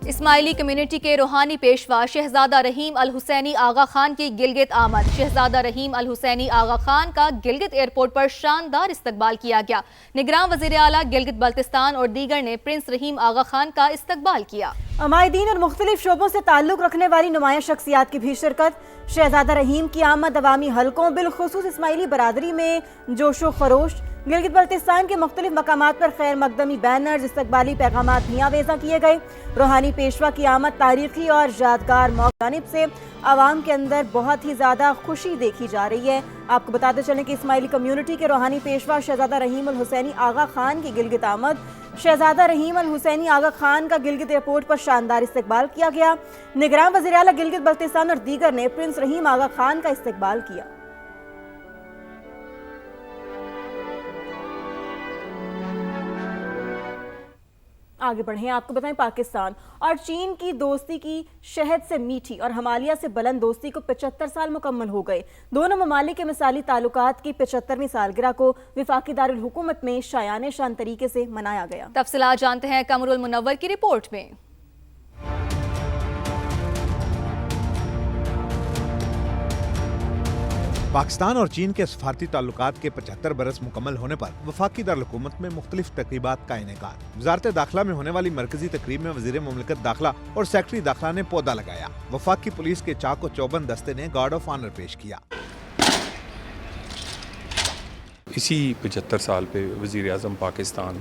اسماعیلی community کے روحانی پیشوا شہزادہ رحیم الحسینی آغا خان کی گلگت آمد۔ شہزادہ رحیم الحسینی آغا خان کا گلگت ایئرپورٹ پر شاندار استقبال کیا گیا۔ نگراں وزیر اعلیٰ گلگت بلتستان اور دیگر نے پرنس رحیم آغا خان کا استقبال کیا۔ عمائدین اور مختلف شعبوں سے تعلق رکھنے والی نمایاں شخصیات کی بھی شرکت۔ شہزادہ رحیم کی آمد عوامی حلقوں بالخصوص اسماعیلی برادری میں جوش و خروش۔ گلگت بلتستان کے مختلف مقامات پر خیر مقدمی بینرز، استقبالی پیغامات بھی آویزاں کیے گئے۔ روحانی پیشوا کی آمد تاریخی اور یادگار موقع جانب سے عوام کے اندر بہت ہی زیادہ خوشی دیکھی جا رہی ہے۔ آپ کو بتاتے چلیں کہ اسماعیلی کمیونٹی کے روحانی پیشوا شہزادہ رحیم الحسینی آغا خان کی گلگت آمد۔ شہزادہ رحیم الحسینی آغا خان کا گلگت ایئرپورٹ پر شاندار استقبال کیا گیا۔ نگراں وزیر اعلیٰ گلگت بلتستان اور دیگر نے پرنس رحیم آغا خان کا استقبال کیا۔ آگے بڑھیں، آپ کو بتائیں پاکستان اور چین کی دوستی کی شہد سے میٹھی اور ہمالیہ سے بلند دوستی کو 75 سال مکمل ہو گئے۔ دونوں ممالک کے مثالی تعلقات کی 75ویں سالگرہ کو وفاقی دارالحکومت میں شایان شان طریقے سے منایا گیا۔ تفصیلات جانتے ہیں قمر المنور کی رپورٹ میں۔ پاکستان اور چین کے سفارتی تعلقات کے 75 برس مکمل ہونے پر وفاقی دارالحکومت میں مختلف تقریبات کا انعقاد۔ وزارت داخلہ میں ہونے والی مرکزی تقریب میں وزیر مملکت داخلہ اور سیکرٹری داخلہ نے پودا لگایا۔ وفاقی پولیس کے چاق و چوبند دستے نے گارڈ آف آنر پیش کیا۔ اسی 75 سال پہ وزیر اعظم پاکستان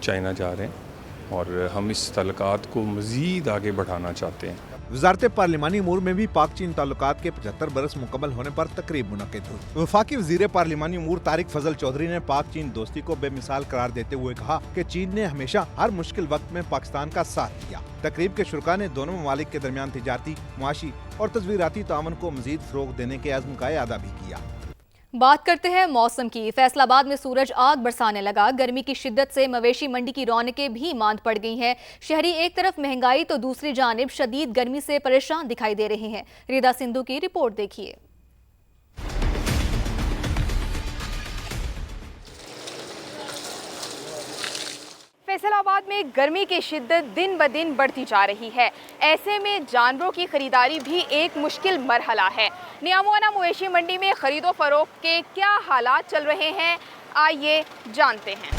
چائنا جا رہے ہیں اور ہم اس تعلقات کو مزید آگے بڑھانا چاہتے ہیں۔ وزارت پارلیمانی امور میں بھی پاک چین تعلقات کے 75 برس مکمل ہونے پر تقریب منعقد ہوئی۔ وفاقی وزیر پارلیمانی امور طارق فضل چودھری نے پاک چین دوستی کو بے مثال قرار دیتے ہوئے کہا کہ چین نے ہمیشہ ہر مشکل وقت میں پاکستان کا ساتھ دیا۔ تقریب کے شرکاء نے دونوں ممالک کے درمیان تجارتی، معاشی اور تصویراتی تعاون کو مزید فروغ دینے کے عزم کا اعادہ بھی کیا۔ بات کرتے ہیں موسم کی۔ فیصل آباد میں سورج آگ برسانے لگا۔ گرمی کی شدت سے مویشی منڈی کی رونقیں بھی ماند پڑ گئی ہیں۔ شہری ایک طرف مہنگائی تو دوسری جانب شدید گرمی سے پریشان دکھائی دے رہے ہیں۔ ریدا سندھو کی رپورٹ دیکھیے۔ فیصل آباد میں گرمی کی شدت دن بدن بڑھتی جا رہی ہے۔ ایسے میں جانوروں کی خریداری بھی ایک مشکل مرحلہ ہے۔ نیاموانا مویشی منڈی میں خرید و فروخت کے کیا حالات چل رہے ہیں، آئیے جانتے ہیں۔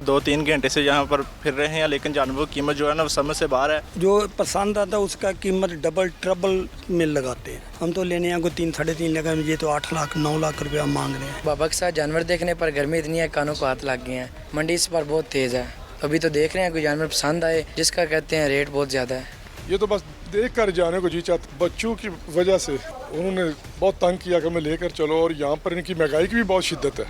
2-3 گھنٹے سے یہاں پر پھر رہے ہیں، لیکن جانوروں کی قیمت جو ہے نا وہ سمجھ سے باہر ہے۔ جو پسند آتا ہے اس کا قیمت ڈبل ٹربل میں لگاتے ہیں۔ ہم تو لینے ہیں کو 3-3.5 لگا، یہ تو 8 لاکھ 9 لاکھ روپیہ مانگ رہے ہیں۔ بابا کے ساتھ جانور دیکھنے پر گرمی اتنی ہے کانوں کو ہاتھ لگ گئے ہیں۔ منڈی اس پر بہت تیز ہے۔ ابھی تو دیکھ رہے ہیں کوئی جانور پسند آئے جس کا کہتے ہیں ریٹ بہت زیادہ ہے۔ یہ تو بس دیکھ کر جانے کو جی چاہتا، بچوں کی وجہ سے انہوں نے بہت تنگ کیا کہ میں لے کر چلو، اور یہاں پر ان کی مہنگائی کی بھی بہت شدت ہے۔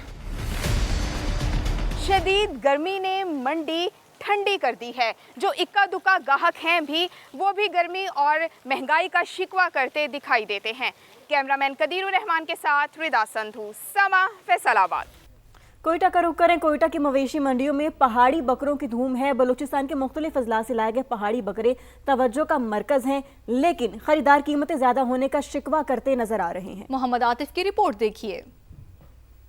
شدید گرمی نے منڈی ٹھنڈی کر دی ہے۔ جو اکا دکا گاہک ہیں بھی وہ بھی گرمی اور مہنگائی کا شکوہ کرتے دکھائی دیتے ہیں۔ کیمرامین قدیر الرحمان کے ساتھ ردا سندھو، سما، فیصل آباد۔ کوئٹہ کا رخ کریں۔ کوئٹہ کی مویشی منڈیوں میں پہاڑی بکروں کی دھوم ہے۔ بلوچستان کے مختلف اضلاع سے لائے گئے پہاڑی بکرے توجہ کا مرکز ہیں، لیکن خریدار قیمتیں زیادہ ہونے کا شکوہ کرتے نظر آ رہے ہیں۔ محمد عاطف کی رپورٹ دیکھیے۔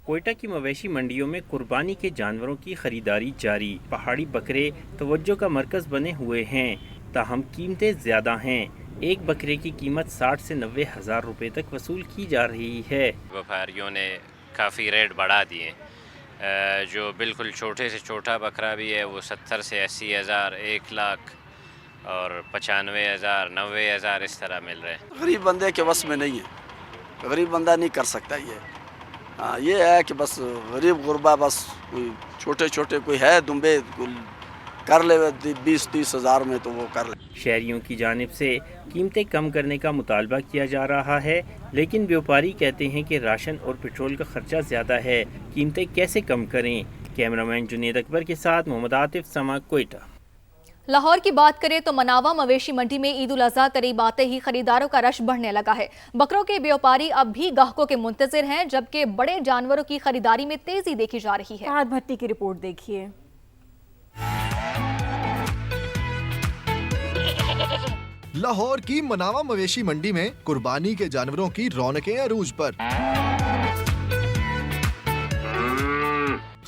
کوئٹہ کی مویشی منڈیوں میں قربانی کے جانوروں کی خریداری جاری۔ پہاڑی بکرے توجہ کا مرکز بنے ہوئے ہیں، تاہم قیمتیں زیادہ ہیں۔ ایک بکرے کی قیمت 60 سے 90 ہزار روپے تک وصول کی جا رہی ہے۔ وپاریوں نے کافی ریٹ بڑھا دیے۔ جو بالکل چھوٹے سے چھوٹا بکرا بھی ہے وہ 70 سے 80 ہزار، 1 لاکھ اور 95 ہزار، 90 ہزار اس طرح مل رہے ہیں۔ غریب بندے کے وس میں نہیں ہے، غریب بندہ نہیں کر سکتا یہ ہے کہ بس غریب غربا بس کوئی چھوٹے چھوٹے کوئی ہے دمبے کر لے 20-30 ہزار میں تو وہ کر لے۔ شہریوں کی جانب سے قیمتیں کم کرنے کا مطالبہ کیا جا رہا ہے، لیکن بیوپاری کہتے ہیں کہ راشن اور پیٹرول کا خرچہ زیادہ ہے، قیمتیں کیسے کم کریں۔ کیمرامین جنید اکبر کے ساتھ محمد عاطف، سما، کوئٹہ۔ لاہور کی بات کریں تو مناوا مویشی منڈی میں عید الاضحیٰ قریب آتے ہی خریداروں کا رش بڑھنے لگا ہے۔ بکروں کے بیوپاری اب بھی گاہکوں کے منتظر ہیں، جبکہ بڑے جانوروں کی خریداری میں تیزی دیکھی جا رہی ہے۔ فہد بھٹی کی رپورٹ دیکھیے۔ لاہور کی مناوا مویشی منڈی میں قربانی کے جانوروں کی رونقیں عروج پر۔